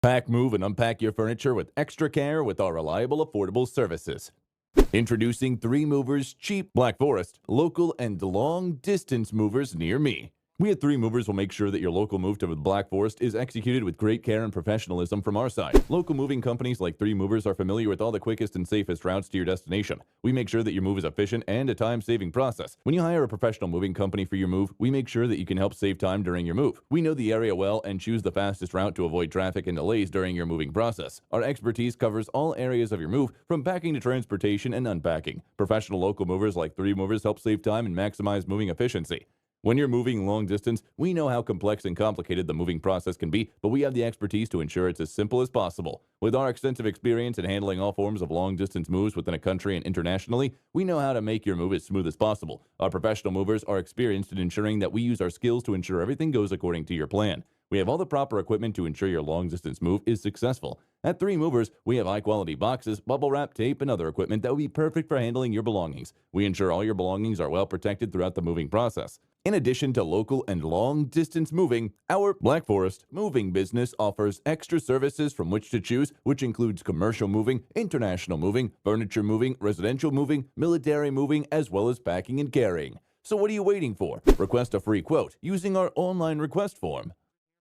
Pack, move, and unpack your furniture with extra care with our reliable, affordable services. Introducing 3 Movers Cheap Black Forest, local and long-distance movers near me. We at 3 Movers will make sure that your local move to the Black Forest is executed with great care and professionalism from our side. Local moving companies like 3 Movers are familiar with all the quickest and safest routes to your destination. We make sure that your move is efficient and a time-saving process. When you hire a professional moving company for your move, we make sure that you can help save time during your move. We know the area well and choose the fastest route to avoid traffic and delays during your moving process. Our expertise covers all areas of your move, from packing to transportation and unpacking. Professional local movers like 3 Movers help save time and maximize moving efficiency. When you're moving long distance, we know how complex and complicated the moving process can be, but we have the expertise to ensure it's as simple as possible. With our extensive experience in handling all forms of long distance moves within a country and internationally, we know how to make your move as smooth as possible. Our professional movers are experienced in ensuring that we use our skills to ensure everything goes according to your plan. We have all the proper equipment to ensure your long distance move is successful. At 3 Movers, we have high-quality boxes, bubble wrap, tape, and other equipment that will be perfect for handling your belongings. We ensure all your belongings are well protected throughout the moving process. In addition to local and long-distance moving, our Black Forest moving business offers extra services from which to choose, which includes commercial moving, international moving, furniture moving, residential moving, military moving, as well as packing and carrying. So what are you waiting for? Request a free quote using our online request form.